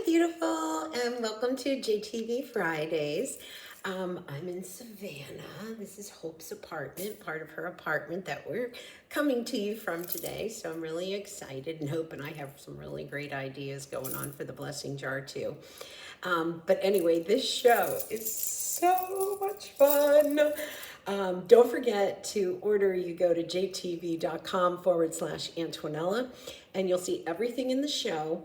beautiful, and welcome to JTV Fridays. I'm in Savannah. This is Hope's apartment, part of her apartment that we're coming to you from today. So I'm really excited, and Hope and I have some really great ideas going on for the blessing jar too. But anyway, this show is so much fun. Don't forget to order. You go to jtv.com/Antonella, and you'll see everything in the show.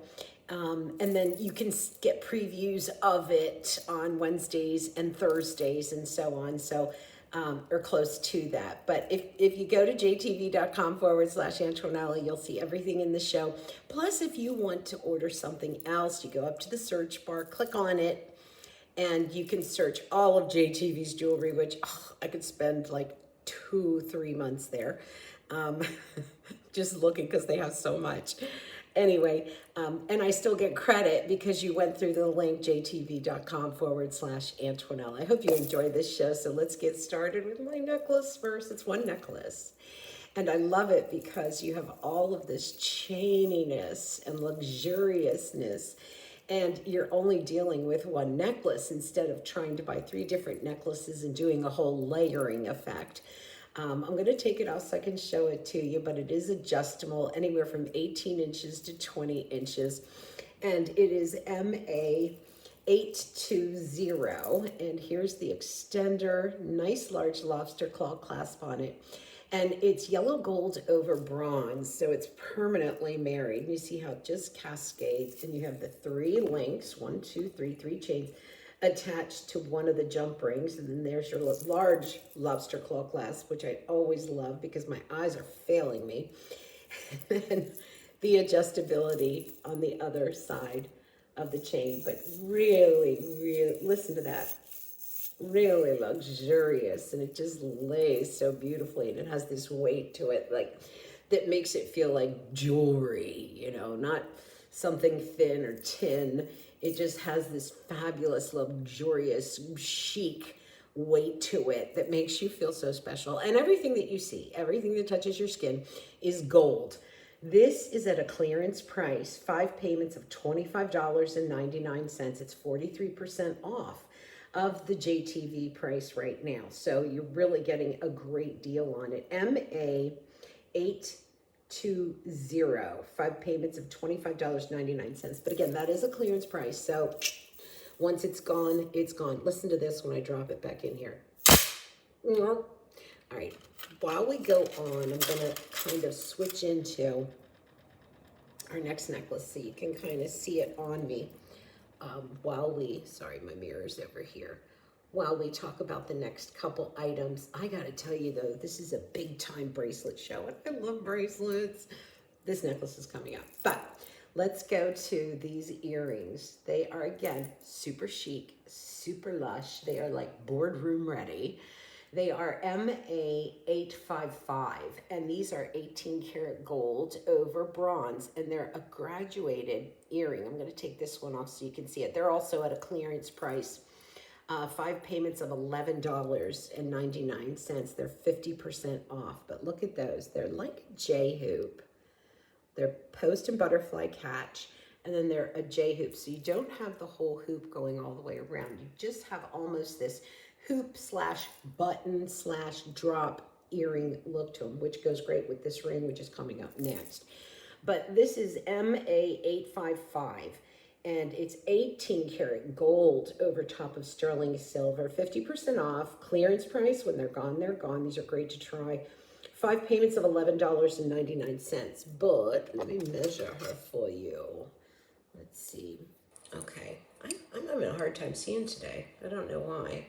And then you can get previews of it on Wednesdays and Thursdays and so on. So, or close to that. But if you go to jtv.com/Antonella, you'll see everything in the show. Plus, if you want to order something else, you go up to the search bar, click on it, and you can search all of JTV's jewelry, which I could spend like 2-3 months there, just looking because they have so much. Anyway, and I still get credit because you went through the link jtv.com/Antonella. I hope you enjoyed this show. So let's get started with my necklace first. It's one necklace. And I love it because you have all of this chaininess and luxuriousness, and you're only dealing with one necklace instead of trying to buy 3 different necklaces and doing a whole layering effect. I'm going to take it off so I can show it to you, but it is adjustable anywhere from 18 inches to 20 inches. And it is MA 820. And here's the extender, nice large lobster claw clasp on it. And it's yellow gold over bronze, so it's permanently married. And you see how it just cascades, and you have the 3 links, 1, 2, 3, 3 chains attached to one of the jump rings. And then there's your large lobster claw clasp, which I always love because my eyes are failing me. And then the adjustability on the other side of the chain. But really, really, listen to that. Really luxurious, and it just lays so beautifully, and it has this weight to it, like, that makes it feel like jewelry, you know, not something thin or tin. It just has this fabulous, luxurious, chic weight to it that makes you feel so special. And everything that you see, everything that touches your skin is gold. This is at a clearance price, 5 payments of $25.99. It's 43% off of the JTV price right now. So you're really getting a great deal on it. MA 820, 5 payments of $25.99. But again, that is a clearance price. So once it's gone, it's gone. Listen to this when I drop it back in here. All right, while we go on, I'm gonna kind of switch into our next necklace so you can kind of see it on me. While we, sorry, my mirror's over here. While we talk about the next couple items, I gotta tell you though, this is a big time bracelet show, and I love bracelets. This necklace is coming up, but let's go to these earrings. They are, again, super chic, super lush. They are like boardroom ready. They are MA 855, and these are 18 karat gold over bronze, and they're a graduated earring. I'm going to take this one off so you can see it. They're also at a clearance price, 5 payments of $11.99. They're 50% off, but look at those. They're like a J-hoop. They're post and butterfly catch, and then they're a J-hoop. So you don't have the whole hoop going all the way around. You just have almost this hoop / button / drop earring look to them, which goes great with this ring, which is coming up next. But this is MA 855, and it's 18 karat gold over top of sterling silver, 50% off, clearance price. When they're gone, they're gone. These are great to try. 5 payments of $11.99. But let me measure her for you. Let's see. Okay, I'm having a hard time seeing today. I don't know why.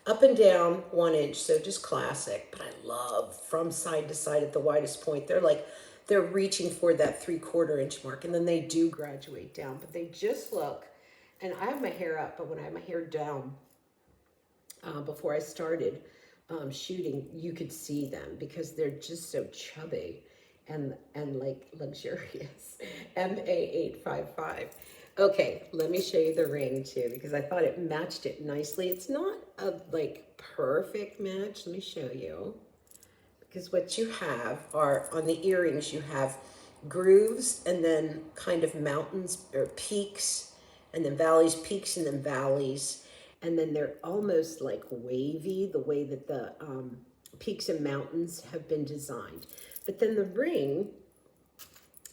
Up and down 1 inch, so just classic. But I love from side to side at the widest point. They're reaching for that 3/4 inch mark, and then they do graduate down. But they just look, and I have my hair up, but when I have my hair down, before I started shooting, you could see them because they're just so chubby and like luxurious. MA 855. Okay, let me show you the ring too, because I thought it matched it nicely. It's not a like perfect match. Let me show you. Because what you have are, on the earrings, you have grooves and then kind of mountains or peaks and then valleys, peaks, and then valleys. And then they're almost like wavy, the way that the peaks and mountains have been designed. But then the ring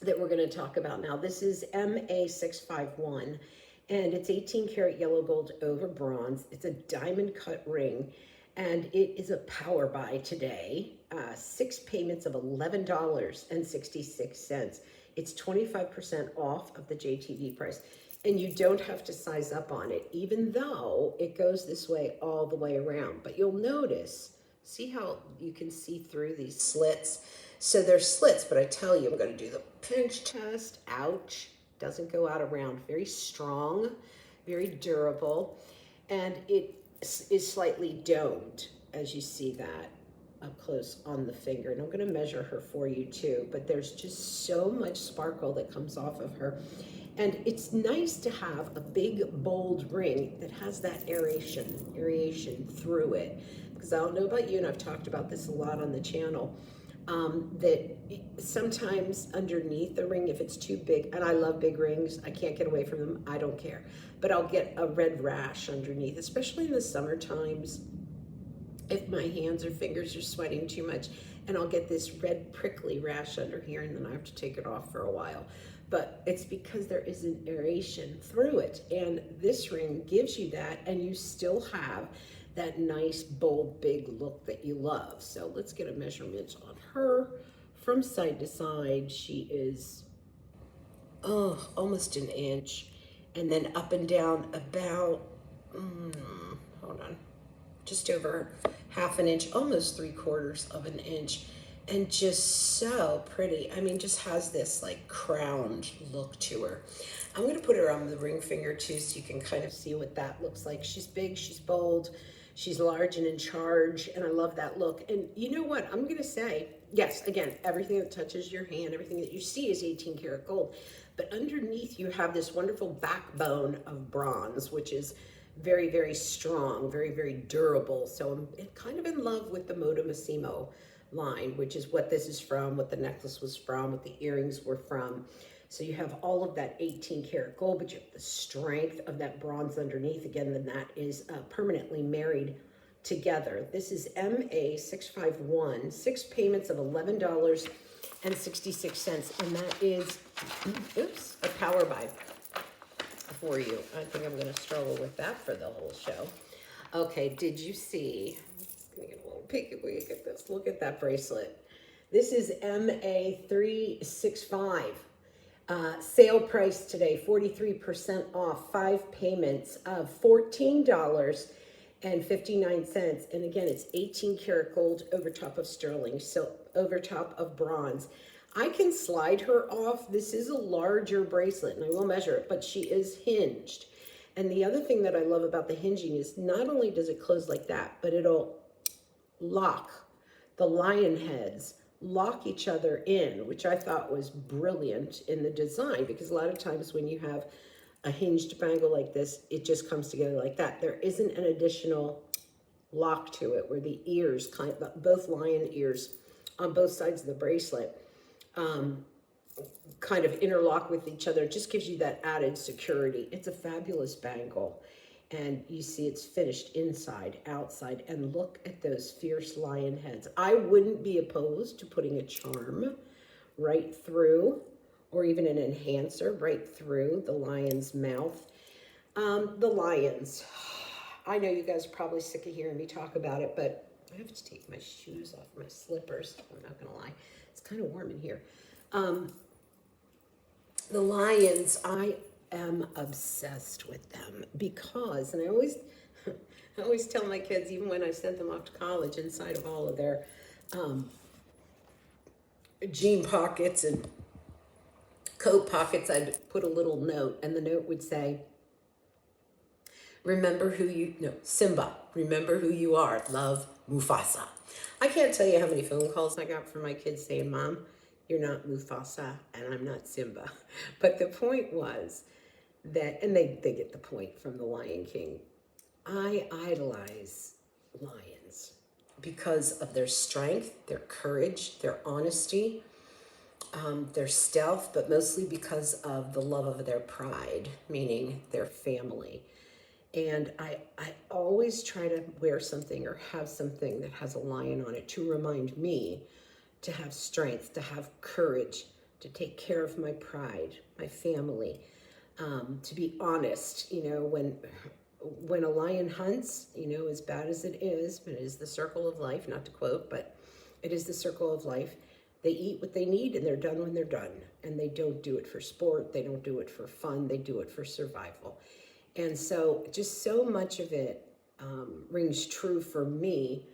that we're going to talk about now, this is MA651, and it's 18 karat yellow gold over bronze. It's a diamond cut ring, and it is a power buy today. 6 payments of $11.66. It's 25% off of the JTV price. And you don't have to size up on it, even though it goes this way all the way around. But you'll notice, see how you can see through these slits? So they're slits, but I tell you, I'm going to do the pinch test. Ouch. Doesn't go out around. Very strong, very durable. And it is slightly domed, as you see that up close on the finger. And I'm going to measure her for you too. But there's just so much sparkle that comes off of her. And it's nice to have a big, bold ring that has that aeration through it. Because I don't know about you, and I've talked about this a lot on the channel, that sometimes underneath the ring, if it's too big, and I love big rings, I can't get away from them, I don't care. But I'll get a red rash underneath, especially in the summer times, if my hands or fingers are sweating too much, and I'll get this red prickly rash under here, and then I have to take it off for a while. But it's because there is an aeration through it. And this ring gives you that, and you still have that nice, bold, big look that you love. So let's get a measurement on her from side to side. She is, almost an inch. And then up and down about, hold on, just over half an inch, almost 3/4 of an inch. And just so pretty. I mean, just has this like crowned look to her. I'm going to put her on the ring finger too, so you can kind of see what that looks like. She's big, she's bold, she's large and in charge, and I love that look. And you know what? I'm going to say, yes, again, everything that touches your hand, everything that you see is 18 karat gold. But underneath you have this wonderful backbone of bronze, which is very, very strong, very, very durable. So I'm kind of in love with the Moto Massimo line, which is what this is from, what the necklace was from, what the earrings were from. So you have all of that 18 karat gold, but you have the strength of that bronze underneath. Again, then that is permanently married together. This is MA651, 6 payments of $11.66, and that is, oops, a power buy for you. I think I'm going to struggle with that for the whole show. Okay, did you see? I'm going to get a little picky. Look at this. Look at that bracelet. This is MA365. Sale price today, 43% off, 5 payments of $14.59. And again, it's 18 karat gold over top of sterling, so over top of bronze. I can slide her off. This is a larger bracelet, and I will measure it, but she is hinged. And the other thing that I love about the hinging is not only does it close like that, but it'll lock the lion heads, lock each other in, which I thought was brilliant in the design, because a lot of times when you have a hinged bangle like this, it just comes together like that. There isn't an additional lock to it where the ears, both lion ears on both sides of the bracelet, kind of interlock with each other. It just gives you that added security. It's a fabulous bangle. And you see it's finished inside, outside, and look at those fierce lion heads. I wouldn't be opposed to putting a charm right through, or even an enhancer right through the lion's mouth. The lions. I know you guys are probably sick of hearing me talk about it, but I have to take my shoes off, my slippers. I'm not gonna lie. It's kind of warm in here. The lions, I am obsessed with them because, and I always tell my kids, even when I sent them off to college, inside of all of their jean pockets and coat pockets, I'd put a little note, and the note would say, Simba, remember who you are, love, Mufasa. I can't tell you how many phone calls I got from my kids saying, Mom, you're not Mufasa and I'm not Simba. But the point was that, and they get the point from the Lion King, I idolize lions because of their strength, their courage, their honesty, They're stealth, but mostly because of the love of their pride, meaning their family. And I always try to wear something or have something that has a lion on it to remind me to have strength, to have courage, to take care of my pride, my family, to be honest. When a lion hunts, as bad as it is, but it is the circle of life, not to quote, but it is the circle of life. They eat what they need and they're done when they're done. And they don't do it for sport. They don't do it for fun. They do it for survival. And so just so much of it rings true for me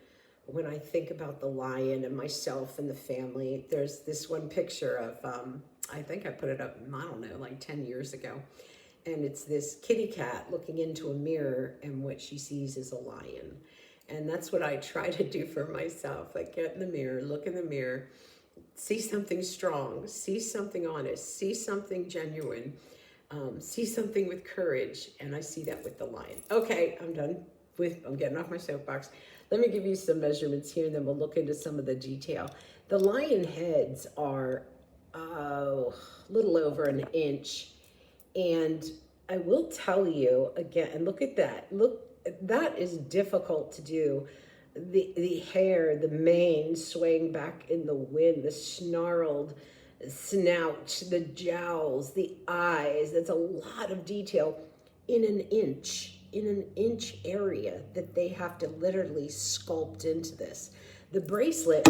when I think about the lion and myself and the family. There's this one picture of, I think I put it up, I don't know, like 10 years ago. And it's this kitty cat looking into a mirror, and what she sees is a lion. And that's what I try to do for myself. I get in the mirror, look in the mirror, see something strong, see something honest, see something genuine, see something with courage. And I see that with the lion. Okay, I'm getting off my soapbox. Let me give you some measurements here, and then we'll look into some of the detail. The lion heads are a little over an inch. And I will tell you again, and look at that. Look, that is difficult to do. The hair, the mane swaying back in the wind, the snarled snout, the jowls, the eyes. That's a lot of detail in an inch area that they have to literally sculpt into this. The bracelet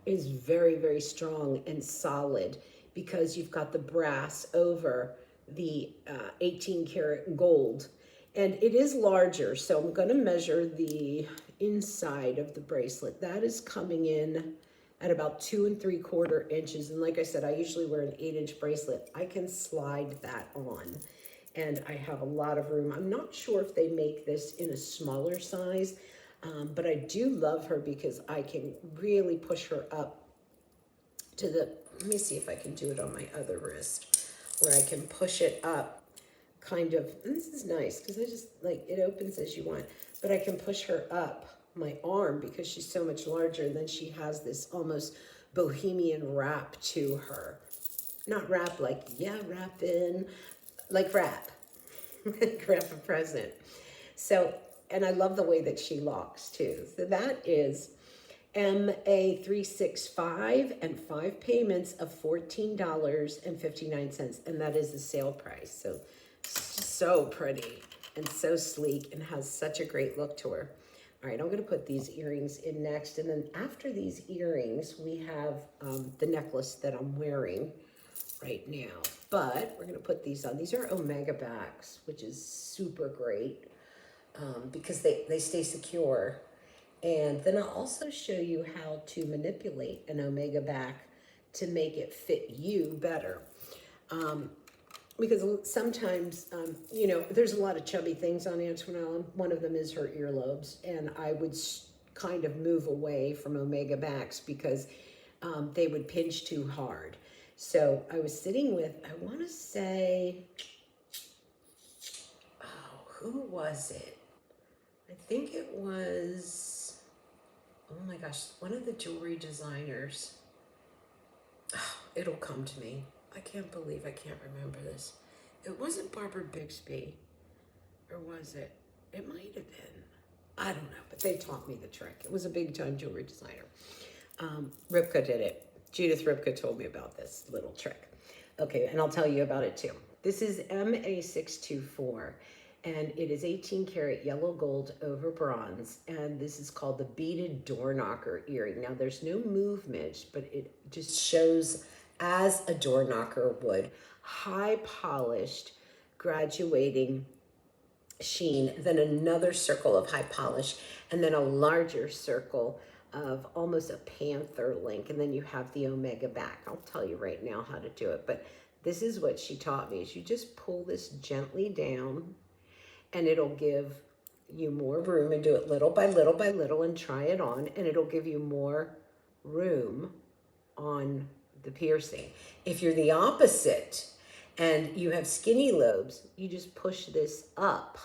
is very, very strong and solid because you've got the brass over the 18 karat gold, and it is larger. So I'm going to measure the inside of the bracelet. That is coming in at about 2 3/4 inches. And like I said, I usually wear an 8-inch bracelet. I can slide that on, and I have a lot of room. I'm not sure if they make this in a smaller size, but I do love her because I can really push her up to let me see if I can do it on my other wrist, where I can push it up kind of, and this is nice because I just like, it opens as you want, but I can push her up my arm because she's so much larger, and then she has this almost bohemian wrap to her. Not wrap like, yeah, wrap in, like wrap, wrap a present. So, and I love the way that she locks too. So that is MA365 and 5 payments of $14.59. And that is the sale price. So pretty and so sleek, and has such a great look to her. All right, I'm going to put these earrings in next. And then after these earrings, we have the necklace that I'm wearing right now. But we're going to put these on. These are Omega backs, which is super great because they stay secure. And then I'll also show you how to manipulate an Omega back to make it fit you better. Because sometimes, there's a lot of chubby things on Antonella. One of them is her earlobes. And I would kind of move away from Omega backs because they would pinch too hard. So I was sitting with, I want to say, who was it? I think it was, oh my gosh, one of the jewelry designers. Oh, it'll come to me. I can't believe I can't remember this. It wasn't Barbara Bixby, or was it? It might have been. I don't know, but they taught me the trick. It was a big time jewelry designer. Ripka did it. Judith Ripka told me about this little trick. Okay, and I'll tell you about it too. This is MA624, and it is 18 karat yellow gold over bronze, and this is called the beaded door knocker earring. Now, there's no movement, but it just shows as a door knocker would. High polished, graduating sheen, then another circle of high polish, and then a larger circle of almost a panther link, and then you have the Omega back. I'll tell you right now how to do it, but this is what she taught me, is you just pull this gently down, and it'll give you more room, and do it little by little by little, and try it on, and it'll give you more room on the piercing. If you're the opposite and you have skinny lobes, you just push this up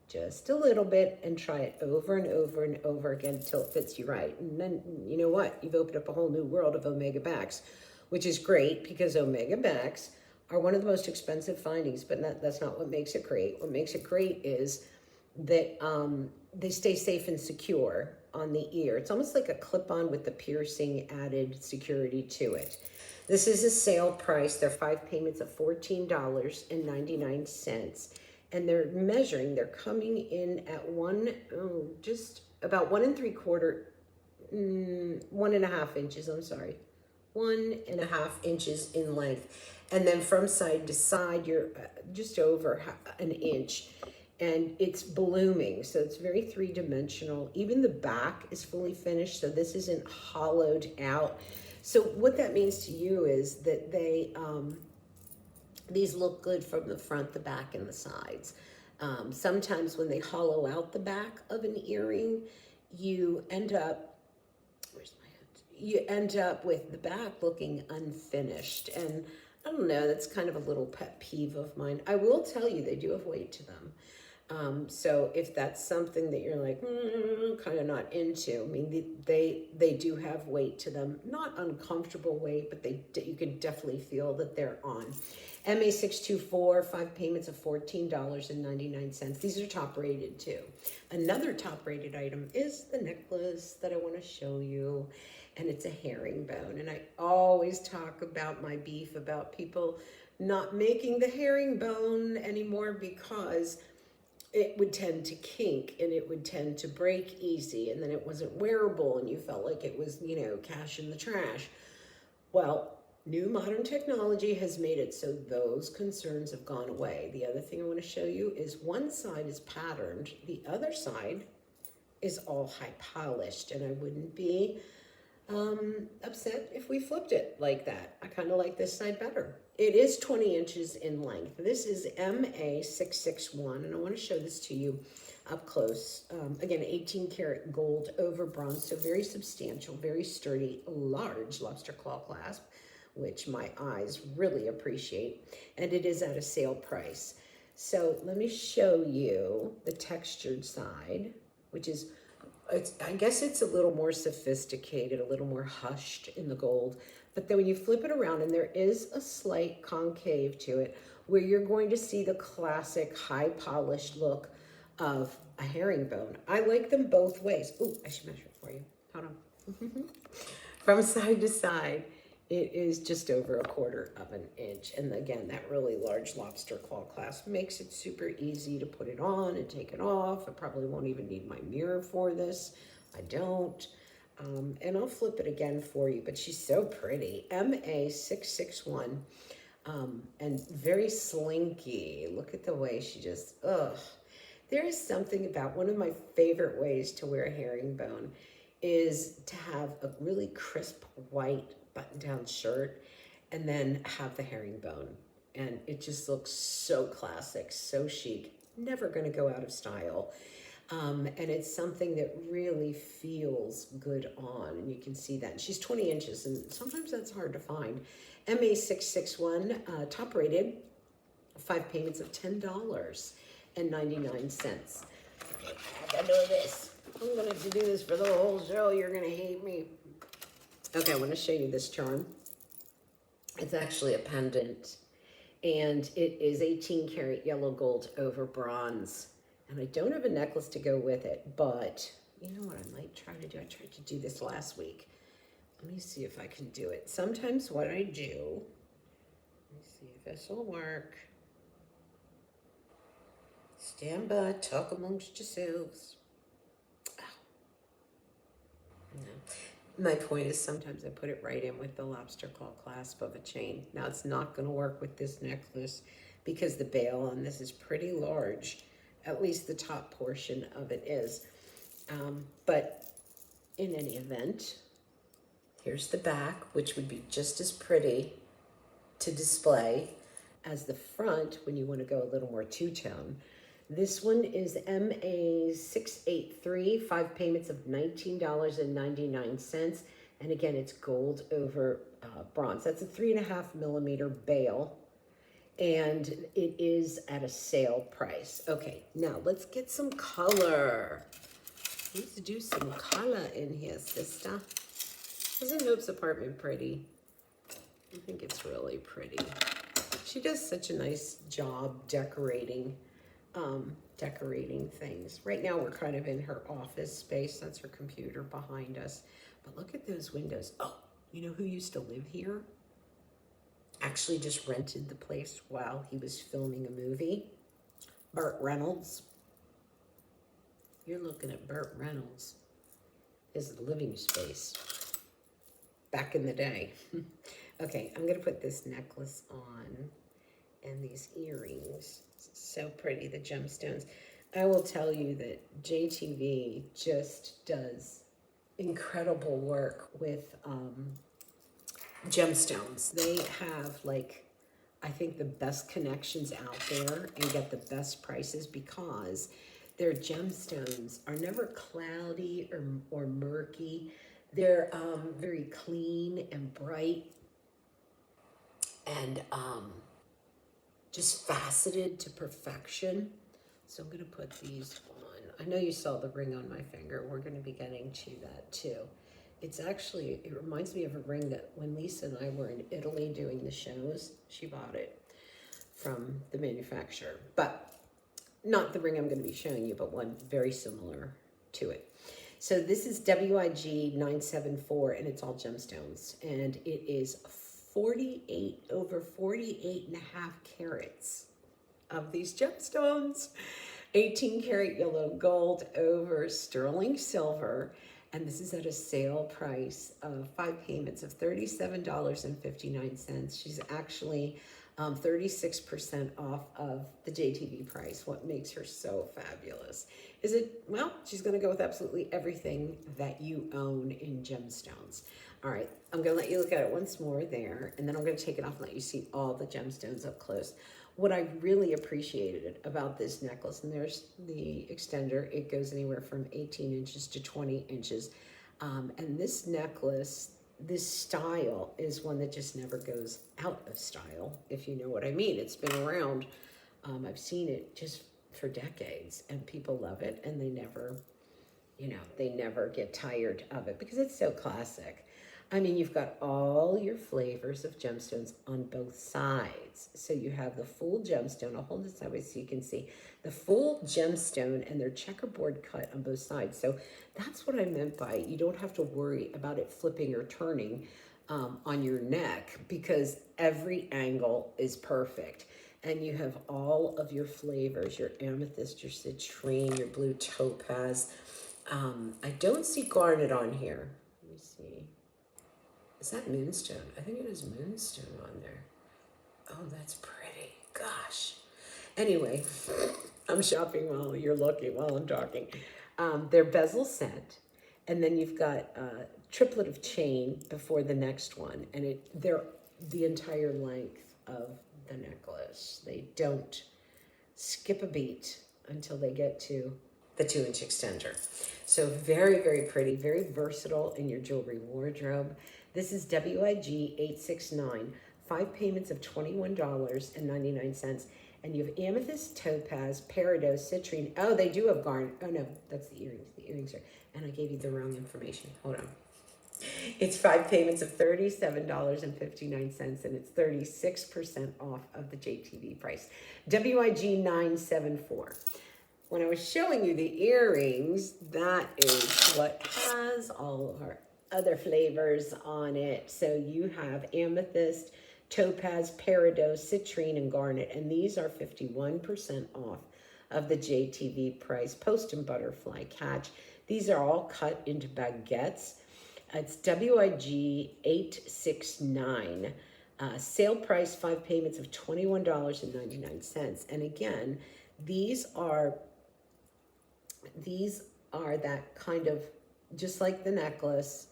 just a little bit and try it over and over and over again until it fits you right. And then, you know what? You've opened up a whole new world of Omega backs which is great because Omega backs are one of the most expensive findings, but that's not what makes it great. What makes it great is that they stay safe and secure on the ear. It's almost like a clip-on with the piercing added security to it. This is a sale price. They're 5 payments of $14.99. And they're measuring, they're coming in at just about 1.75 inches, I'm sorry. 1.5 inches in length. And then from side to side, you're just over an inch. And it's blooming, so it's very three-dimensional. Even the back is fully finished, so this isn't hollowed out. So what that means to you is that these look good from the front, the back, and the sides. Sometimes when they hollow out the back of an earring, you end up, you end up with the back looking unfinished. And I don't know, that's kind of a little pet peeve of mine. I will tell you, they do have weight to them. So if that's something that you're like, kind of not into, I mean, they do have weight to them, not uncomfortable weight, but you can definitely feel that they're on. MA624, 5 payments of $14.99. These are top rated too. Another top rated item is the necklace that I want to show you. And it's a herringbone. And I always talk about my beef about people not making the herringbone anymore because it would tend to kink and it would tend to break easy, and then it wasn't wearable and you felt like it was, cash in the trash. Well, new modern technology has made it so those concerns have gone away. The other thing I want to show you is one side is patterned, the other side is all high polished, and I wouldn't be upset if we flipped it like that. I kind of like this side better. It is 20 inches in length. This is MA661, and I want to show this to you up close. Again, 18 karat gold over bronze, so very substantial, very sturdy, large lobster claw clasp, which my eyes really appreciate, and it is at a sale price. So let me show you the textured side, which is, I guess it's a little more sophisticated, a little more hushed in the gold. But then when you flip it around, and there is a slight concave to it, where you're going to see the classic high polished look of a herringbone. I like them both ways. Ooh, I should measure it for you. Hold on. From side to side, it is just over 1/4 inch. And again, that really large lobster claw clasp makes it super easy to put it on and take it off. I probably won't even need my mirror for this. I don't. And I'll flip it again for you, but she's so pretty. MA661, and very slinky. Look at the way she just, There is something about, one of my favorite ways to wear a herringbone is to have a really crisp white button-down shirt and then have the herringbone. And it just looks so classic, so chic, never gonna go out of style. And it's something that really feels good on, and you can see that. And she's 20 inches, and sometimes that's hard to find. MA661, top rated, 5 payments of $10.99. Okay, I gotta do this. I'm gonna do this for the whole show. You're gonna hate me. Okay, I want to show you this charm. It's actually a pendant, and it is 18 karat yellow gold over bronze. And I don't have a necklace to go with it, but you know what I might try to do? I tried to do this last week. Let me see if I can do it. Sometimes what I do, let me see if this will work. Stand by, talk amongst yourselves. My point is sometimes I put it right in with the lobster claw clasp of a chain. Now it's not going to work with this necklace because the bail on this is pretty large. At least the top portion of it is. But in any event, here's the back, which would be just as pretty to display as the front when you want to go a little more two-tone. This one is MA683, 5 payments of $19.99. And again, it's gold over bronze. That's a 3.5 millimeter bail. And it is at a sale price. Okay, now let's get some color. Let's do some color in here, sister. Isn't Nope's apartment pretty? I think it's really pretty. She does such a nice job decorating things. Right now we're kind of in her office space. That's her computer behind us. But look at those windows. Oh, you know who used to live here? Actually just rented the place while he was filming a movie. Burt Reynolds. You're looking at Burt Reynolds. His living space back in the day. Okay, I'm gonna put this necklace on and these earrings. So pretty, the gemstones. I will tell you that JTV just does incredible work with gemstones. They have, like, I think the best connections out there and get the best prices because their gemstones are never cloudy or murky. They're very clean and bright and just faceted to perfection. So I'm going to put these on. I know you saw the ring on my finger. We're going to be getting to that too. It's actually, it reminds me of a ring that when Lisa and I were in Italy doing the shows, she bought it from the manufacturer. But not the ring I'm going to be showing you, but one very similar to it. So this is WIG 974, and it's all gemstones. And it is over 48 and a half carats of these gemstones. 18 karat yellow gold over sterling silver. And this is at a sale price of 5 payments of $37.59. She's actually 36% off of the JTV price. What makes her so fabulous is it, well, she's going to go with absolutely everything that you own in gemstones. All right, I'm going to let you look at it once more there, and then I'm going to take it off and let you see all the gemstones up close. What I really appreciated about this necklace, and there's the extender, it goes anywhere from 18 inches to 20 inches. And this necklace, this style is one that just never goes out of style, if you know what I mean. It's been around. I've seen it just for decades, and people love it, and they never, they never get tired of it because it's so classic. I mean, you've got all your flavors of gemstones on both sides. So you have the full gemstone. I'll hold it sideways so you can see the full gemstone, and they're checkerboard cut on both sides. So that's what I meant by you don't have to worry about it flipping or turning on your neck because every angle is perfect. And you have all of your flavors, your amethyst, your citrine, your blue topaz. I don't see garnet on here. Let me see. Is that moonstone? I think it is moonstone on there. Oh, that's pretty. Gosh. Anyway, I'm shopping while you're looking, while I'm talking. They're bezel set, and then you've got a triplet of chain before the next one, and they're the entire length of the necklace. They don't skip a beat until they get to the 2-inch extender. So very, very pretty, very versatile in your jewelry wardrobe. This is WIG 869, 5 payments of $21.99. And you have amethyst, topaz, peridot, citrine. Oh, they do have garnet. Oh, no, that's the earrings. The earrings are, and I gave you the wrong information. Hold on. It's 5 payments of $37.59, and it's 36% off of the JTV price. WIG 974. When I was showing you the earrings, that is what has all of our other flavors on it. So you have amethyst, topaz, peridot, citrine, and garnet, and these are 51% off of the JTV price. Post and butterfly catch. These are all cut into baguettes. It's WIG 869. Sale price, 5 payments of $21.99. And again, these are that kind of, just like the necklace,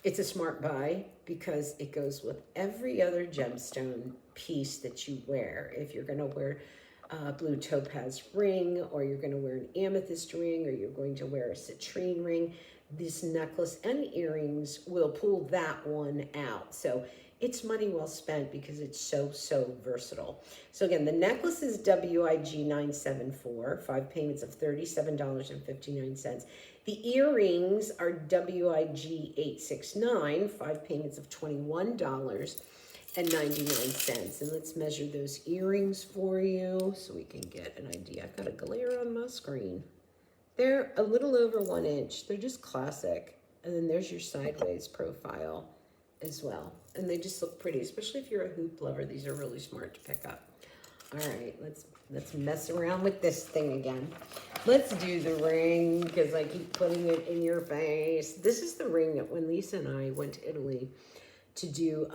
it's a smart buy because it goes with every other gemstone piece that you wear. If you're going to wear a blue topaz ring, or you're going to wear an amethyst ring, or you're going to wear a citrine ring, this necklace and earrings will pull that one out. So it's money well spent because it's so, so versatile. So again, the necklace is WIG 974, 5 payments of $37.59. The earrings are WIG 869, 5 payments of $21.99. And let's measure those earrings for you so we can get an idea. I've got a glare on my screen. They're a little over 1 inch. They're just classic. And then there's your sideways profile as well. And they just look pretty, especially if you're a hoop lover. These are really smart to pick up. All right, let's mess around with this thing again. Let's do the ring because I keep putting it in your face. This is the ring that when Lisa and I went to Italy to do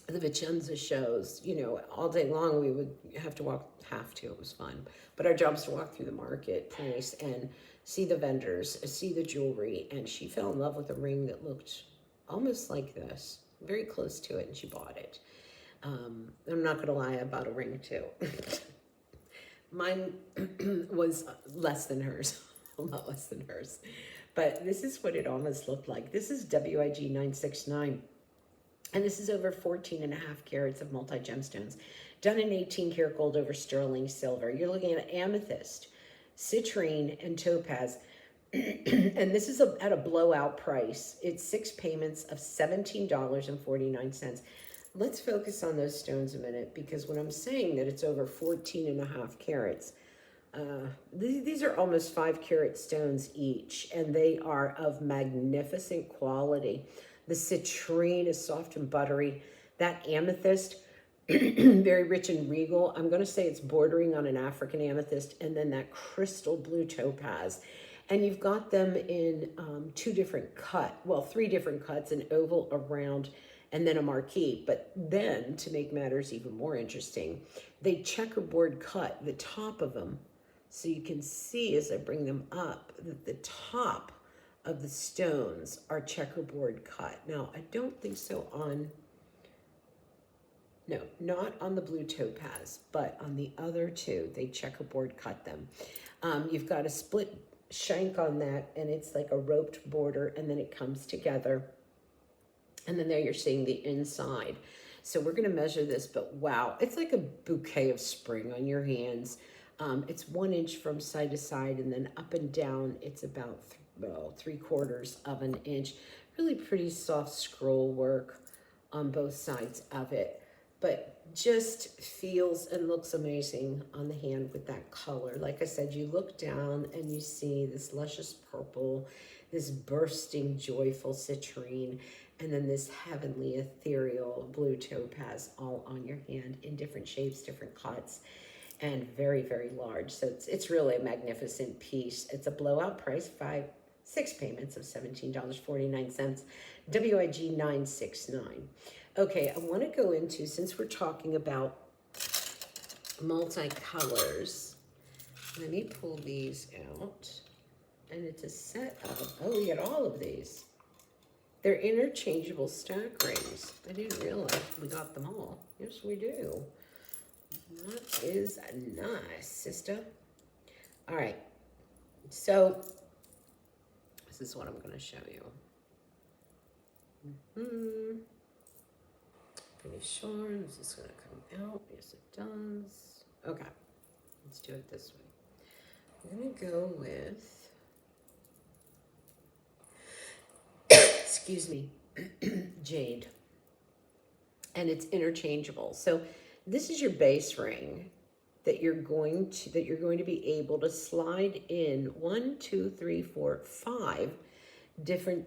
the Vicenza shows, you know, all day long we would have to, it was fun. But our job was to walk through the marketplace and see the vendors, see the jewelry. And she fell in love with a ring that looked almost like this, very close to it, and she bought it. I'm not going to lie, I bought a ring too. Mine was less than hers, a lot less than hers. But this is what it almost looked like. This is WIG 969. And this is over 14.5 carats of multi-gemstones, done in 18 karat gold over sterling silver. You're looking at amethyst, citrine, and topaz. And this is at a blowout price. It's 6 payments of $17.49. Let's focus on those stones a minute, because when I'm saying that it's over 14.5 carats, these are almost 5 carat stones each, and they are of magnificent quality. The citrine is soft and buttery. That amethyst, very rich and regal. I'm going to say it's bordering on an African amethyst, and then that crystal blue topaz. And you've got them in 3 different cuts, an oval, a round, and then a marquee. But then, to make matters even more interesting, they checkerboard cut the top of them. So you can see as I bring them up that the top of the stones are checkerboard cut. Now, I don't think so not on the blue topaz, but on the other 2, they checkerboard cut them. You've got a split shank on that, and it's like a roped border, and then it comes together. And then there you're seeing the inside. So we're going to measure this, but wow, it's like a bouquet of spring on your hands. It's 1 inch from side to side, and then up and down, it's about 3/4 of an inch. Really pretty soft scroll work on both sides of it, but just feels and looks amazing on the hand with that color. Like I said, you look down and you see this luscious purple, this bursting, joyful citrine, and then this heavenly, ethereal blue topaz all on your hand in different shapes, different cuts, and very, very large. So it's really a magnificent piece. It's a blowout price, 6 payments of $17.49, WIG 969. Okay, I want to go into, since we're talking about multicolors, let me pull these out. And it's a set of, oh, we got all of these. They're interchangeable stack rings. I didn't realize we got them all. Yes, we do. That is nice, sister. All right, so this is what I'm going to show you. Pretty sure this is going to come out. Yes, it does. Okay, let's do it this way. I'm going to go with, excuse me, jade. And it's interchangeable. So this is your base ring that you're going to be able to slide in 1, 2, 3, 4, 5 different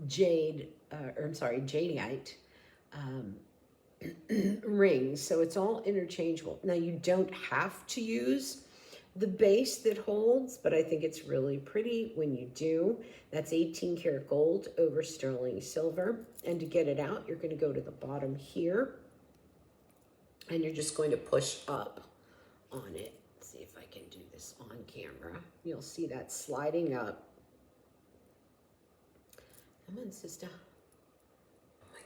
jadeite rings. So it's all interchangeable. Now you don't have to use the base that holds, but I think it's really pretty when you do. That's 18 karat gold over sterling silver. And to get it out, you're going to go to the bottom here, and you're just going to push up on it. Let's see if I can do this on camera. You'll see that sliding up. Come on, sister. Oh my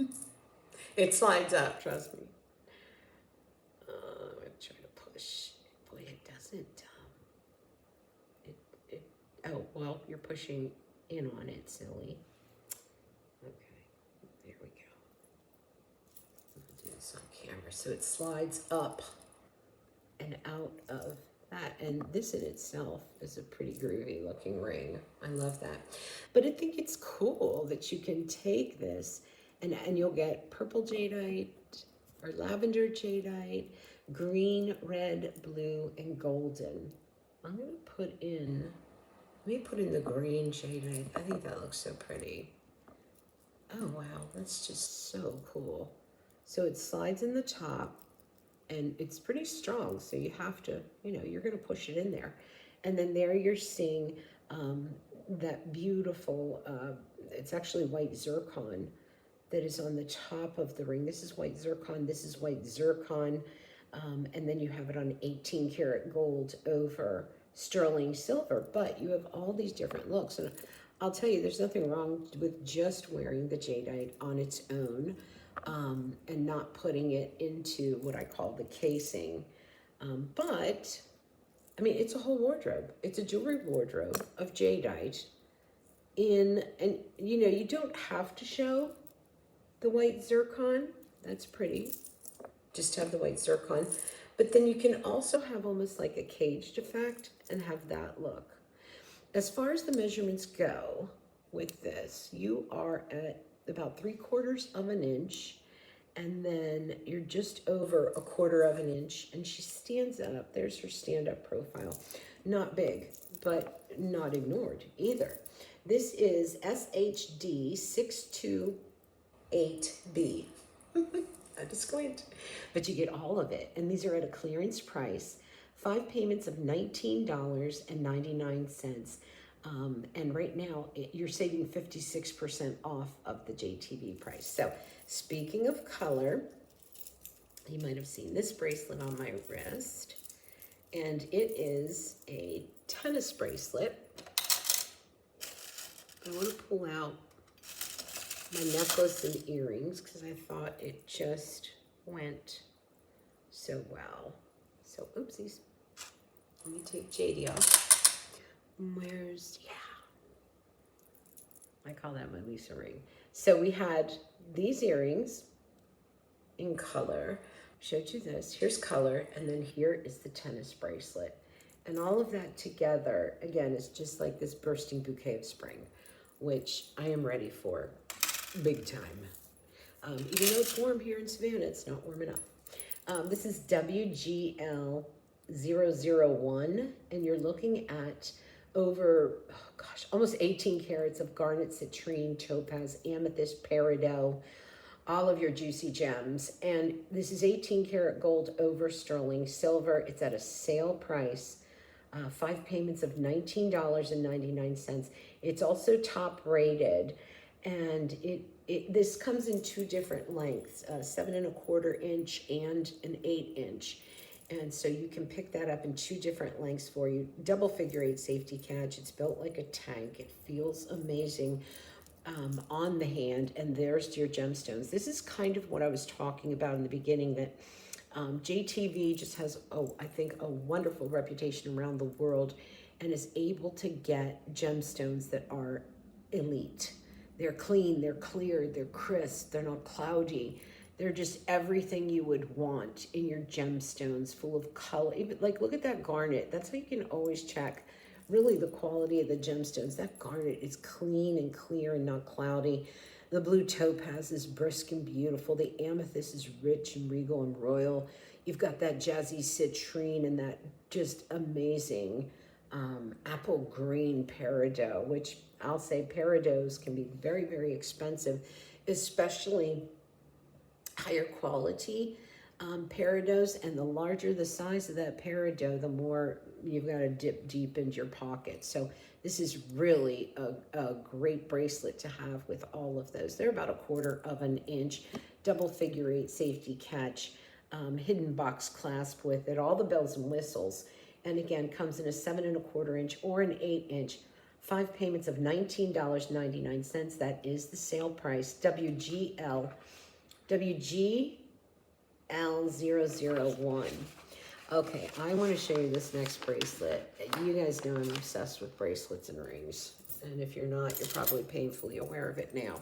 gosh. It slides up, trust me. I'm going to try to push. Boy, it doesn't. Oh, well, you're pushing in on it, silly. Okay, there we go. I'll do this on camera. So it slides up and out of that. And this in itself is a pretty groovy looking ring. I love that. But I think it's cool that you can take this and you'll get purple jadeite or lavender jadeite, green, red, blue, and golden. I'm gonna put in, let me put in the green jadeite. I think that looks so pretty. Oh wow, that's just so cool. So it slides in the top and it's pretty strong. So you have to, you know, you're gonna push it in there. And then there you're seeing that beautiful, it's actually white zircon that is on the top of the ring. This is white zircon, this is white zircon. And then you have it on 18 karat gold over sterling silver, but you have all these different looks. And I'll tell you, there's nothing wrong with just wearing the jadeite on its own and not putting it into what I call the casing. But, I mean, it's a whole wardrobe. It's a jewelry wardrobe of jadeite and you know, you don't have to show the white zircon. That's pretty. Just have the white zircon. But then you can also have almost like a caged effect and have that look. As far as the measurements go with this, you are at about 3/4 of an inch, and then you're just over 1/4 of an inch, and she stands up. There's her stand-up profile. Not big, but not ignored either. This is SHD 628B. I just squint. But you get all of it. And these are at a clearance price. 5 payments of $19.99. And right now, you're saving 56% off of the JTV price. So speaking of color, you might have seen this bracelet on my wrist. And it is a tennis bracelet. I want to pull out my necklace and earrings because I thought it just went so well. So, oopsies. Let me take JD off. Where's, yeah. I call that my Lisa ring. So we had these earrings in color. Showed you this. Here's color, and then here is the tennis bracelet. And all of that together, again, is just like this bursting bouquet of spring, which I am ready for. Big time. Even though it's warm here in Savannah, it's not warm enough. This is WGL001, and you're looking at over, oh gosh, almost 18 carats of garnet, citrine, topaz, amethyst, peridot, all of your juicy gems. And this is 18 karat gold over sterling silver. It's at a sale price, 5 payments of $19.99. It's also top rated. And this comes in 2 different lengths, 7 1/4 inch and an 8 inch. And so you can pick that up in 2 different lengths for you. Double figure 8 safety catch. It's built like a tank. It feels amazing on the hand. And there's your gemstones. This is kind of what I was talking about in the beginning, that JTV just has, I think, a wonderful reputation around the world and is able to get gemstones that are elite. They're clean, they're clear, they're crisp, they're not cloudy. They're just everything you would want in your gemstones, full of color. Even, like, look at that garnet. That's how you can always check really the quality of the gemstones. That garnet is clean and clear and not cloudy. The blue topaz is brisk and beautiful. The amethyst is rich and regal and royal. You've got that jazzy citrine and that just amazing apple green peridot, which I'll say peridots can be very, very expensive, especially higher quality peridots. And the larger the size of that peridot, the more you've got to dip deep into your pocket. So this is really a great bracelet to have with all of those. They're about 1/4 of an inch, double figure 8 safety catch, hidden box clasp with it, all the bells and whistles. And again, comes in a 7 1/4 inch or an 8 inch. 5 payments of $19.99. That is the sale price. WGL001. Okay, I want to show you this next bracelet. You guys know I'm obsessed with bracelets and rings. And if you're not, you're probably painfully aware of it now.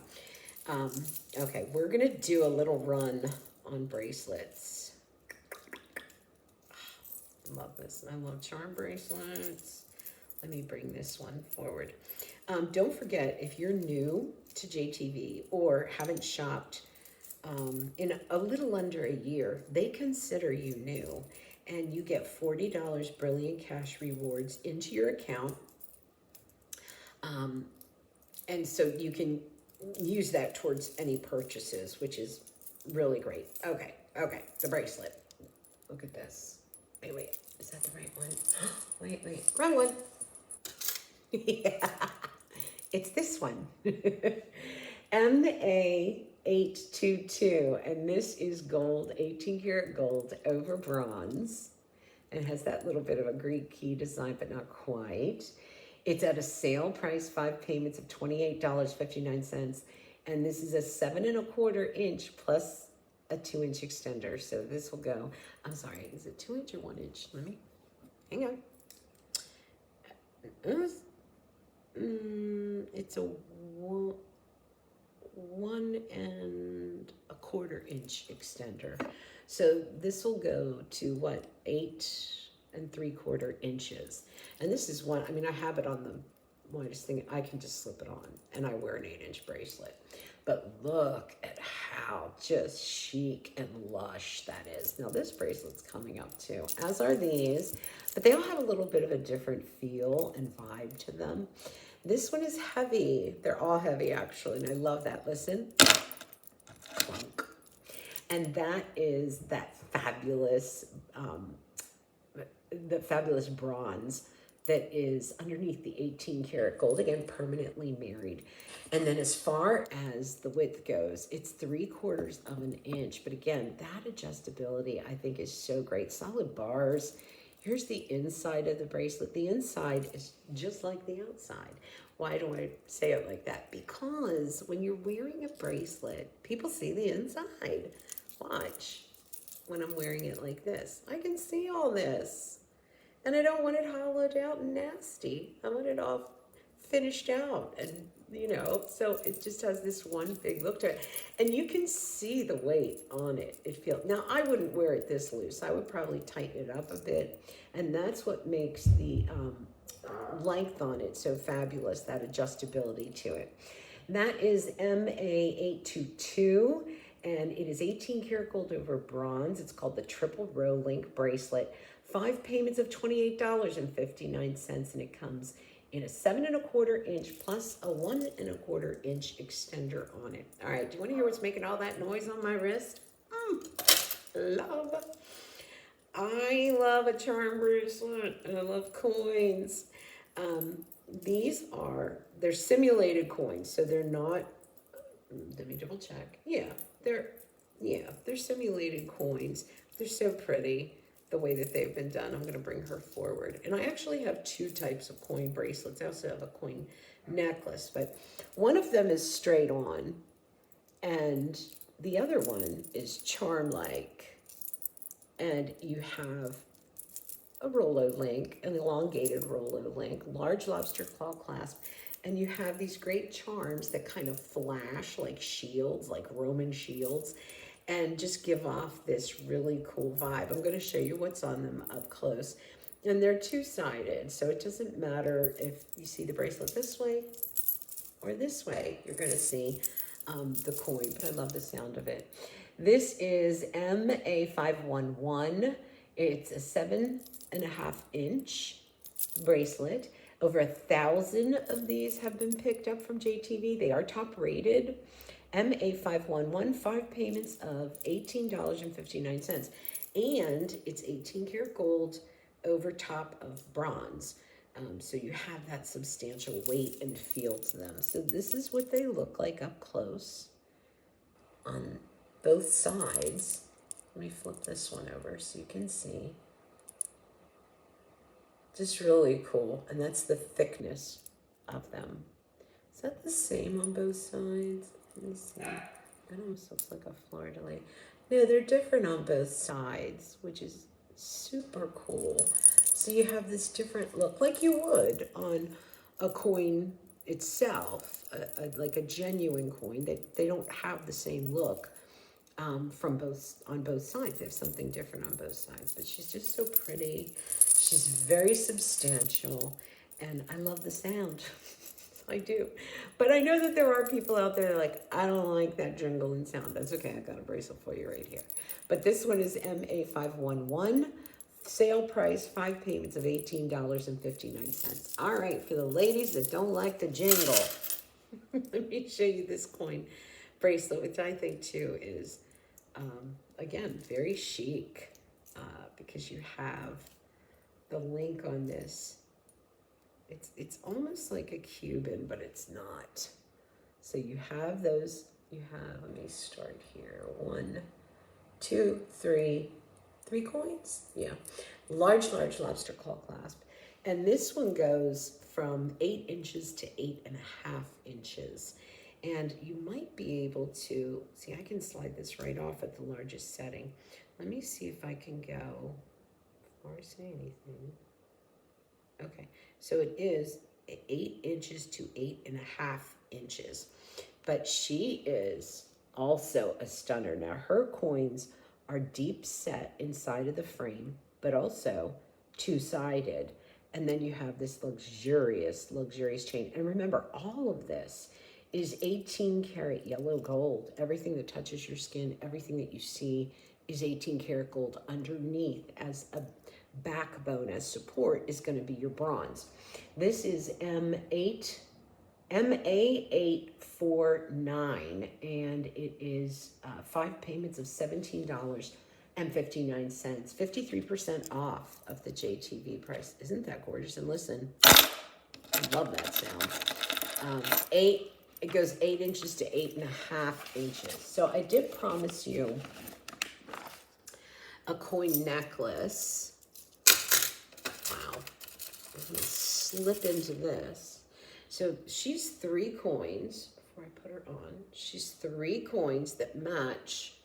Okay, we're going to do a little run on bracelets. Love this. I love charm bracelets. Let me bring this one forward. Don't forget, if you're new to JTV or haven't shopped in a little under a year, they consider you new, and you get $40 Brilliant Cash rewards into your account. And so you can use that towards any purchases, which is really great. Okay, the bracelet. Look at this. Wait, is that the right one? Wait, wrong one. Yeah, it's this one. MA822, and this is gold, 18 karat gold over bronze. And it has that little bit of a Greek key design, but not quite. It's at a sale price, 5 payments of $28.59. And this is a 7 1/4 inch plus a 2-inch extender. So this will go, I'm sorry, is it 2 inch or 1 inch? Let me, hang on. It's a 1 1/4 inch extender. So this will go to what, 8 3/4 inches. And this is one, I mean, I have it on the widest thing. I can just slip it on, and I wear an 8-inch bracelet. But look at how just chic and lush that is. Now this bracelet's coming up too, as are these, but they all have a little bit of a different feel and vibe to them. This one is heavy. They're all heavy actually, and I love that. Listen. Clunk. And that is that fabulous bronze that is underneath the 18 karat gold, again, permanently married. And then as far as the width goes, it's 3/4 of an inch. But again, that adjustability I think is so great. Solid bars. Here's the inside of the bracelet. The inside is just like the outside. Why do I say it like that? Because when you're wearing a bracelet, people see the inside. Watch. When I'm wearing it like this, I can see all this. And I don't want it hollowed out and nasty. I want it all finished out. And, you know, so it just has this one big look to it. And you can see the weight on it. Now, I wouldn't wear it this loose. I would probably tighten it up a bit. And that's what makes the length on it so fabulous, that adjustability to it. That is MA822. And it is 18 karat gold over bronze. It's called the Triple Row Link Bracelet. 5 payments of $28.59, and it comes in a 7 1/4 inch plus a 1 1/4 inch extender on it. All right, do you want to hear what's making all that noise on my wrist? Love. I love a charm bracelet, and I love coins. They're simulated coins, so they're not, let me double check. They're simulated coins. They're so pretty the way that they've been done. I'm going to bring her forward. And I actually have 2 types of coin bracelets. I also have a coin necklace, but one of them is straight on and the other one is charm-like. And you have a Rolo link, an elongated Rolo link, large lobster claw clasp, and you have these great charms that kind of flash like shields, like Roman shields, and just give off this really cool vibe. I'm going to show you what's on them up close. And they're 2-sided, so it doesn't matter if you see the bracelet this way or this way. You're going to see the coin, but I love the sound of it. This is MA511. It's a 7 1/2 inch bracelet. Over 1,000 of these have been picked up from JTV. They are top rated. MA511, 5 payments of $18.59. And it's 18 karat gold over top of bronze. So you have that substantial weight and feel to them. So this is what they look like up close on both sides. Let me flip this one over so you can see. Just really cool. And that's the thickness of them. Is that the same on both sides? Let me see. That almost looks like a fleur-de-lis. No, they're different on both sides, which is super cool. So you have this different look, like you would on a coin itself, like a genuine coin. They don't have the same look on both sides. They have something different on both sides, but she's just so pretty. She's very substantial, and I love the sound. I do. But I know that there are people out there like, I don't like that jingling sound. That's okay. I got a bracelet for you right here. But this one is MA511. Sale price, 5 payments of $18.59. All right, for the ladies that don't like the jingle, let me show you this coin bracelet, which I think too is, again, very chic, because you have the link on this. It's almost like a Cuban, but it's not. So you have those, let me start here. 1, 2, 3 coins. Yeah. Large lobster claw clasp. And this one goes from 8 inches to 8.5 inches. And you might be able to, see, I can slide this right off at the largest setting. Let me see if I can go, before I say anything. Okay, so it is 8 inches to 8.5 inches, but she is also a stunner. Now her coins are deep set inside of the frame, but also two-sided. And then you have this luxurious chain. And remember, all of this is 18 karat yellow gold. Everything that touches your skin, everything that you see is 18 karat gold. Underneath, as a backbone, as support, is going to be your bronze. This is MA849, and it is 5 payments of $17.59, 53% off of the JTV price. Isn't that gorgeous? And listen, I love that sound. It goes 8 inches to 8.5 inches. So I did promise you a coin necklace. Wow. I'm going to slip into this. So she's 3 coins. Before I put her on, she's 3 coins that match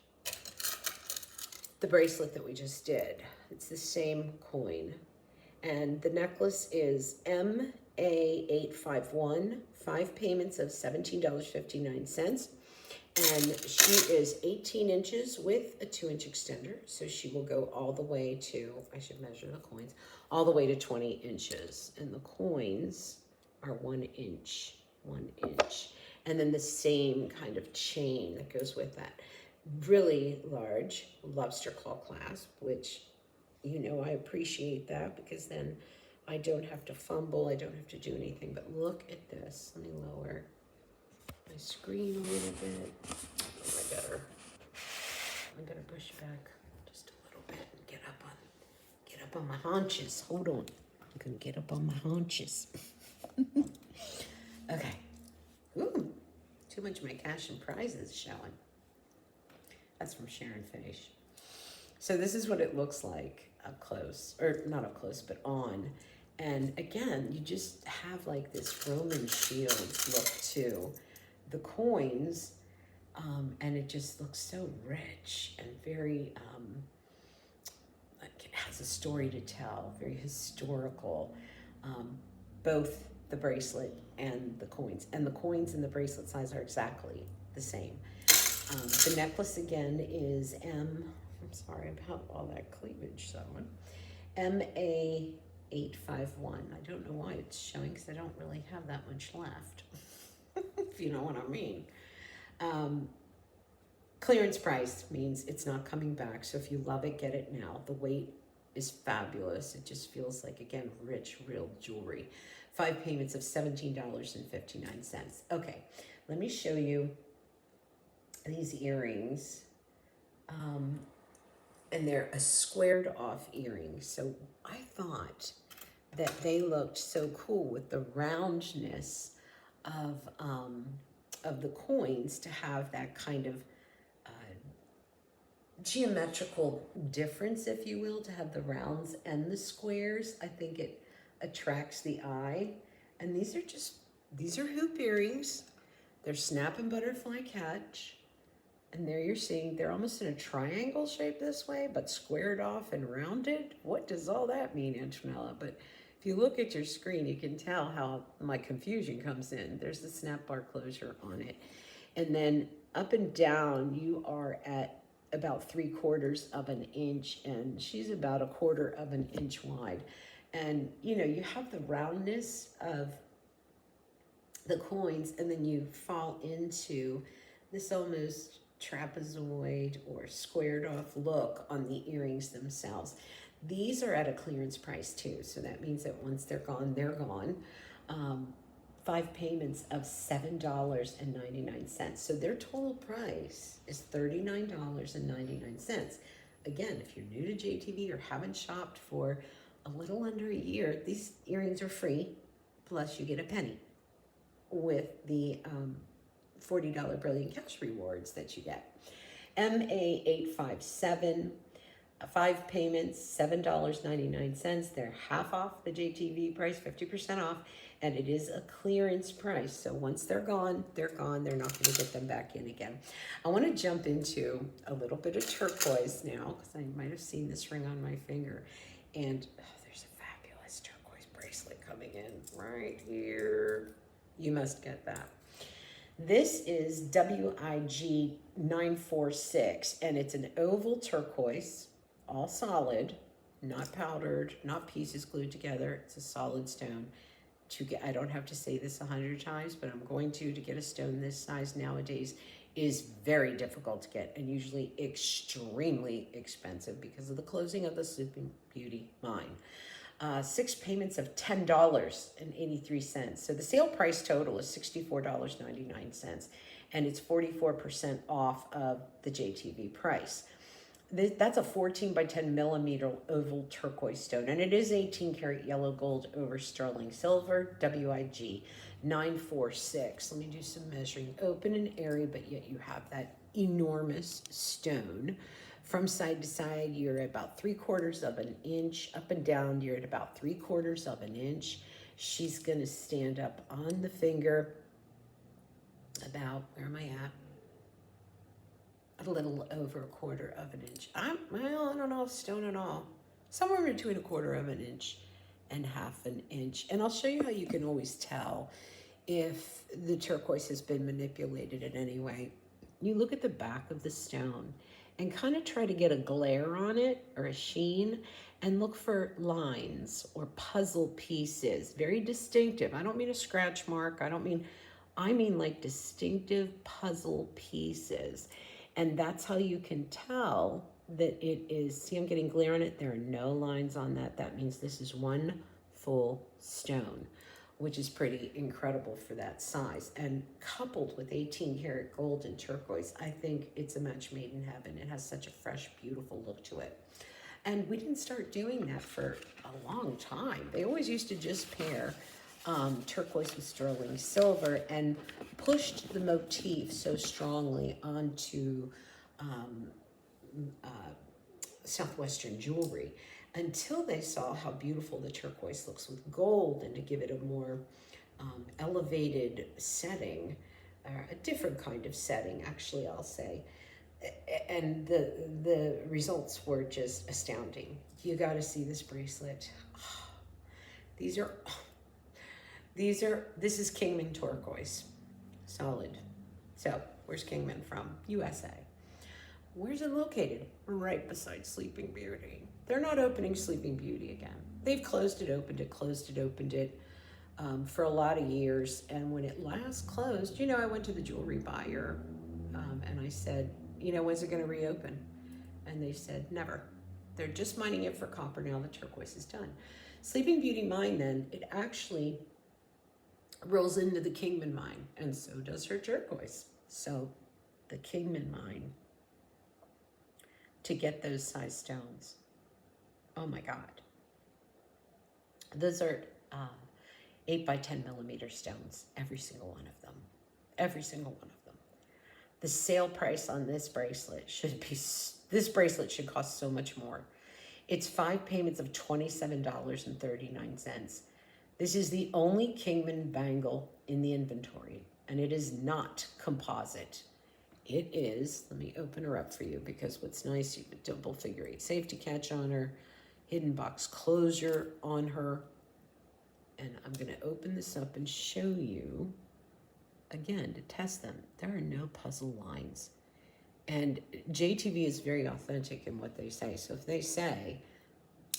the bracelet that we just did. It's the same coin. And the necklace is MA851, 5 payments of $17.59. And she is 18 inches with a 2-inch extender. So she will go all the way to, I should measure the coins, all the way to 20 inches. And the coins are 1 inch, 1 inch. And then the same kind of chain that goes with that. Really large lobster claw clasp, which, you know, I appreciate that because then I don't have to fumble. I don't have to do anything. But look at this. Let me lower my screen a little bit. Oh, I better push back just a little bit and get up on my haunches. Hold on. I'm gonna get up on my haunches. Okay. Ooh, too much of my cash and prizes showing. That's from Sharon Finish. So this is what it looks like up close, or not up close, but on. And again, you just have like this Roman shield look to the coins, and it just looks so rich and very, like it has a story to tell, very historical, both the bracelet and the coins. And the coins and the bracelet size are exactly the same. The necklace again is I'm sorry about all that cleavage showing, MA851. I don't know why it's showing because I don't really have that much left, if you know what I mean. Clearance price means it's not coming back. So if you love it, get it now. The weight is fabulous. It just feels like, again, rich, real jewelry. 5 payments of $17.59. Okay, let me show you these earrings. And they're a squared off earring. So I thought that they looked so cool with the roundness of the coins to have that kind of geometrical difference, if you will, to have the rounds and the squares. I think it attracts the eye. And these are hoop earrings. They're snap and butterfly catch. And there you're seeing, they're almost in a triangle shape this way, but squared off and rounded. What does all that mean, Antonella? But if you look at your screen, you can tell how my confusion comes in. There's the snap bar closure on it. And then up and down, you are at about 3/4 of an inch, and she's about 1/4 of an inch wide. And you know, you have the roundness of the coins, and then you fall into this almost trapezoid or squared off look on the earrings themselves. These are at a clearance price too, so that means that once they're gone, they're gone. 5 payments of $7.99. So their total price is $39.99. Again, if you're new to JTV or haven't shopped for a little under a year, these earrings are free, plus you get a penny with the $40 Brilliant Cash rewards that you get. MA857, 5 payments, $7.99. They're half off the JTV price, 50% off, and it is a clearance price. So once they're gone, they're gone. They're not going to get them back in again. I want to jump into a little bit of turquoise now, because I might have seen this ring on my finger. And there's a fabulous turquoise bracelet coming in right here. You must get that. This is WIG 946, and it's an oval turquoise, all solid, not powdered, not pieces glued together. It's a solid stone. I don't have to say this 100 times, but I'm going to get a stone this size nowadays is very difficult to get, and usually extremely expensive because of the closing of the Sleeping Beauty mine. 6 payments of $10.83. So the sale price total is $64.99, and it's 44% off of the JTV price. That's a 14 by 10 millimeter oval turquoise stone, and it is 18 karat yellow gold over sterling silver, WIG 946. Let me do some measuring. Open and airy, but yet you have that enormous stone. From side to side, you're at about 3/4 of an inch. Up and down, you're at about 3/4 of an inch. She's going to stand up on the finger about, where am I at? A little over 1/4 of an inch. I don't know, stone and all. Somewhere between 1/4 of an inch and half an inch. And I'll show you how you can always tell if the turquoise has been manipulated in any way. You look at the back of the stone and kind of try to get a glare on it or a sheen, and look for lines or puzzle pieces. Very distinctive. I don't mean a scratch mark. I mean like distinctive puzzle pieces. And that's how you can tell that it is. See, I'm getting glare on it. There are no lines on that. That means this is one full stone, which is pretty incredible for that size. And coupled with 18 karat gold and turquoise, I think it's a match made in heaven. It has such a fresh, beautiful look to it. And we didn't start doing that for a long time. They always used to just pair turquoise with sterling silver, and pushed the motif so strongly onto Southwestern jewelry until they saw how beautiful the turquoise looks with gold, and to give it a more elevated setting, or a different kind of setting, actually, I'll say. And the results were just astounding. You got to see this bracelet. This is Kingman turquoise, solid. So where's Kingman from? USA. Where's it located? Right beside Sleeping Beauty. They're not opening Sleeping Beauty again. They've closed it, opened it, closed it, opened it for a lot of years. And when it last closed, you know, I went to the jewelry buyer and I said, you know, when's it going to reopen? And they said, never. They're just mining it for copper now. The turquoise is done. Sleeping Beauty mine, then, it actually rolls into the Kingman mine, and so does her turquoise. So the Kingman mine, to get those size stones, oh my God. Those are 8 by 10 millimeter stones, every single one of them. Every single one of them. The sale price on this bracelet should cost so much more. It's 5 payments of $27.39. This is the only Kingman bangle in the inventory, and it is not composite. It is, let me open her up for you, because what's nice, you have a double figure 8 safety catch on her, hidden box closure on her, and I'm going to open this up and show you, again, to test them. There are no puzzle lines. And JTV is very authentic in what they say. So if they say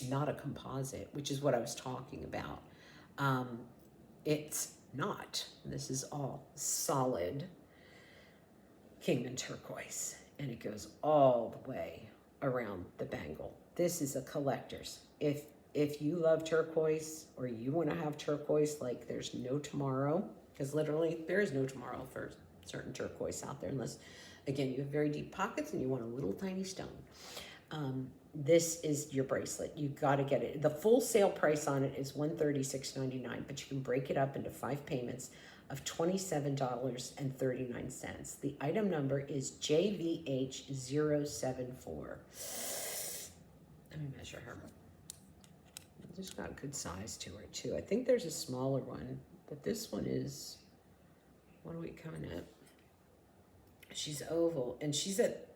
not a composite, which is what I was talking about, it's not. This is all solid Kingman turquoise, and it goes all the way around the bangle. This is a collector's. If you love turquoise, or you want to have turquoise like there's no tomorrow, because literally there is no tomorrow for certain turquoise out there, unless, again, you have very deep pockets and you want a little tiny stone. This is your bracelet. You got to get it. The full sale price on it is $136.99, but you can break it up into 5 payments of $27.39. The item number is JVH074. Let me measure her. She's got good size to her too. I think there's a smaller one, but this one is, what are we coming at? She's oval, and she's at,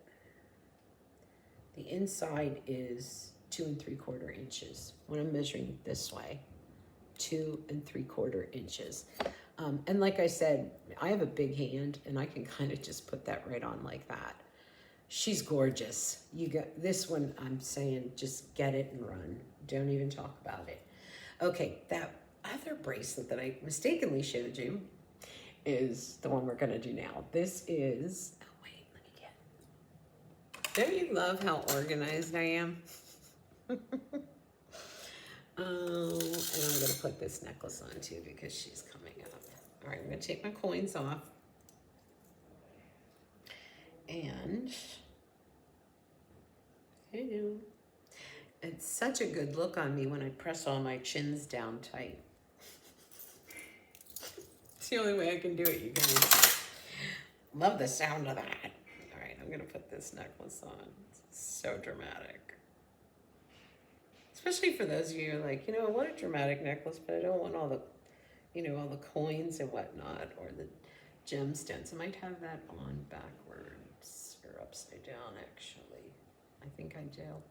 the inside is 2 3/4 inches. When I'm measuring this way, 2 3/4 inches. And like I said, I have a big hand, and I can kind of just put that right on like that. She's gorgeous. You got this one. I'm saying just get it and run. Don't even talk about it. Okay, that other bracelet that I mistakenly showed you is the one we're gonna do now. This is, oh wait, let me get, don't you love how organized I am? And I'm gonna put this necklace on too because she's coming up. All right, I'm gonna take my coins off. And I know it's such a good look on me when I press all my chins down tight. It's the only way I can do it, you guys. Love the sound of that. All right, I'm gonna put this necklace on. It's so dramatic. Especially for those of you who are like, you know, I want a dramatic necklace, but I don't want all the, you know, all the coins and whatnot, or the gemstones. I might have that on backwards or upside down, actually. I think I do.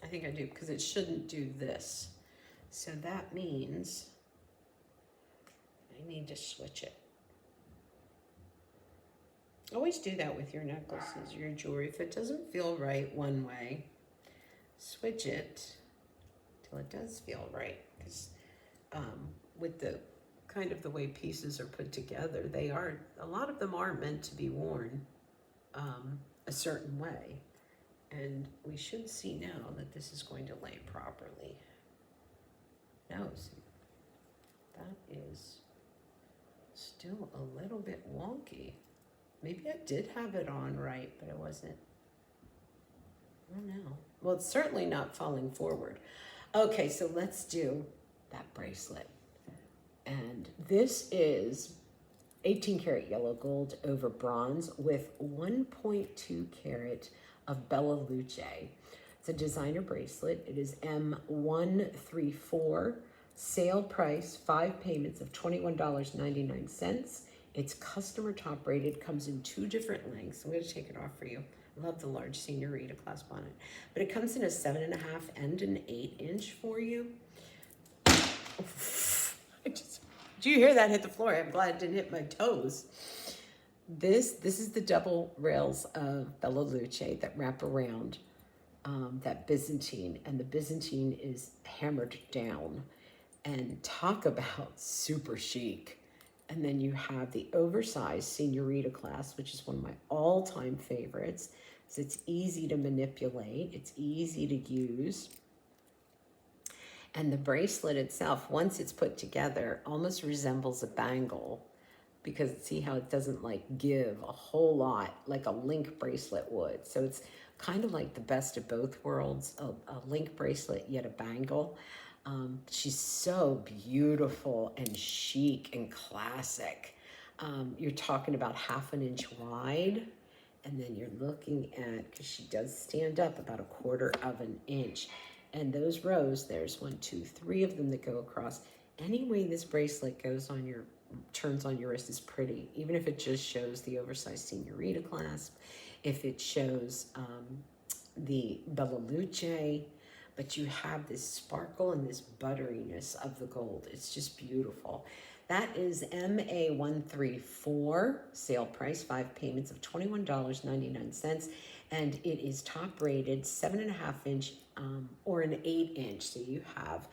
I think I do, because it shouldn't do this. So that means I need to switch it. Always do that with your necklaces, your jewelry. If it doesn't feel right one way, switch it till it does feel right. Because with the kind of the way pieces are put together, they are, a lot of them are meant to be worn a certain way. And we should see now that this is going to lay properly. No, see, that is still a little bit wonky. Maybe I did have it on right, but it wasn't. I don't know. Well, it's certainly not falling forward. Okay, so let's do that bracelet. And this is 18 karat yellow gold over bronze with 1.2 carat of Bella Luce. It's a designer bracelet. It is M134. Sale price, 5 payments of $21.99. It's customer top rated, comes in 2 different lengths. I'm going to take it off for you. I love the large senorita clasp on it. But it comes in a 7.5 and an 8-inch for you. Did you hear that hit the floor? I'm glad it didn't hit my toes. This is the double rails of Bella Luce that wrap around that Byzantine, and the Byzantine is hammered down. And talk about super chic. And then you have the oversized senorita clasp, which is one of my all-time favorites. So it's easy to manipulate, it's easy to use. And the bracelet itself, once it's put together, almost resembles a bangle, because see how it doesn't like give a whole lot like a link bracelet would. So it's kind of like the best of both worlds, a link bracelet yet a bangle. She's so beautiful and chic and classic. You're talking about 1/2 inch wide, and then you're looking at, because she does stand up about 1/4 inch. And those rows, there's 1, 2, 3 of them that go across. Any way this bracelet goes on your, turns on your wrist is pretty, even if it just shows the oversized senorita clasp, if it shows the Bella Luce, but you have this sparkle and this butteriness of the gold. It's just beautiful. That is MA134, sale price, 5 payments of $21.99. And it is top rated 7.5 inch or an 8 inch. So you have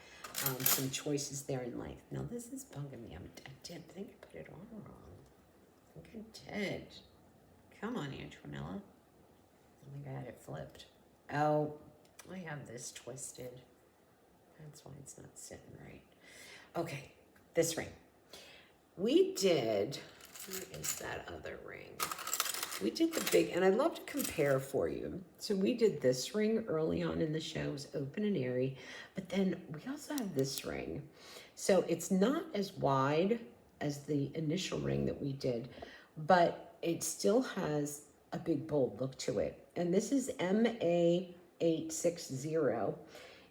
some choices there in length. Now this is bugging me. I think I put it on wrong. I think I did. Come on, Antonella. I think I had it flipped. Oh, I have this twisted. That's why it's not sitting right. Okay, this ring. We did, where is that other ring? We did the big, and I love to compare for you. So we did this ring early on in the show, it was open and airy, but then we also have this ring. So it's not as wide as the initial ring that we did, but it still has a big bold look to it. And this is MA860.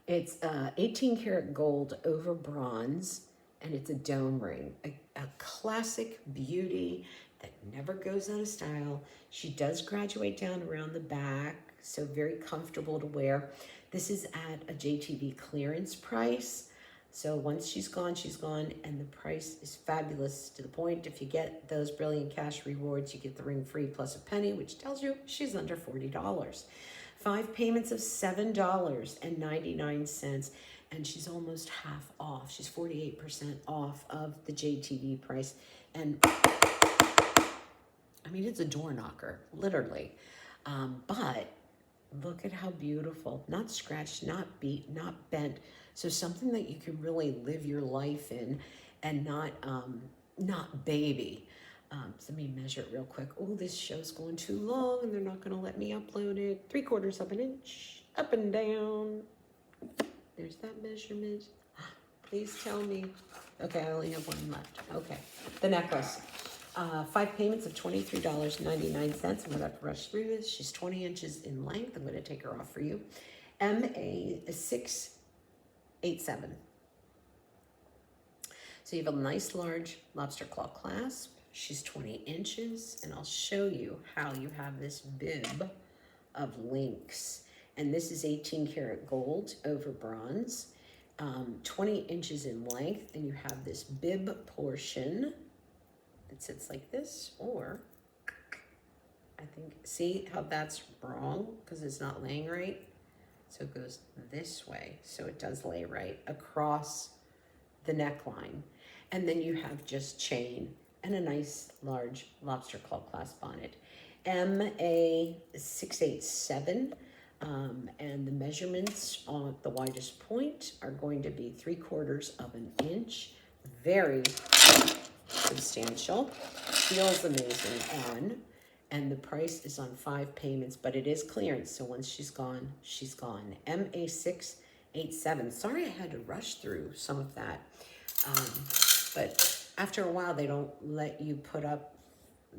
It's 18 karat gold over bronze, and it's a dome ring, a classic beauty that never goes out of style. She does graduate down around the back, so very comfortable to wear. This is at a JTV clearance price. So once she's gone, and the price is fabulous to the point. If you get those brilliant cash rewards, you get the ring free plus a penny, which tells you she's under $40. 5 payments of $7.99, and she's almost half off. She's 48% off of the JTV price. And I mean, it's a door knocker, literally. But look at how beautiful, not scratched, not beat, not bent. So something that you can really live your life in and not baby. So let me measure it real quick. Oh, this show's going too long and they're not gonna let me upload it. 3/4 of an inch, up and down. There's that measurement. Please tell me. Okay, I only have one left. Okay, the necklace. 5 payments of $23.99. I'm gonna have to rush through this. She's 20 inches in length. I'm gonna take her off for you. MA687. So you have a nice large lobster claw clasp. She's 20 inches, and I'll show you how you have this bib of links. And this is 18 karat gold over bronze, 20 inches in length, and you have this bib portion that sits like this, or I think, see how that's wrong because it's not laying right? So it goes this way, so it does lay right across the neckline. And then you have just chain and a nice large lobster claw clasp on it. MA687, and the measurements on the widest point are going to be 3/4 of an inch. Very substantial. Feels amazing on. And the price is on 5 payments, but it is clearance. So once she's gone, she's gone. MA687. Sorry I had to rush through some of that. But after a while, they don't let you put up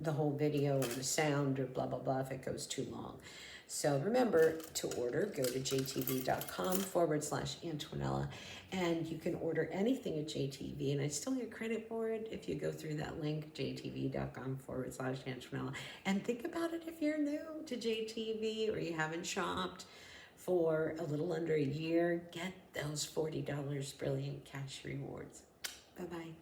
the whole video or the sound or blah, blah, blah if it goes too long. So remember to order, go to jtv.com/Antonella, and you can order anything at JTV, and I still get credit for it if you go through that link, jtv.com/Antonella. And think about it if you're new to JTV or you haven't shopped for a little under a year, get those $40 brilliant cash rewards. Bye-bye.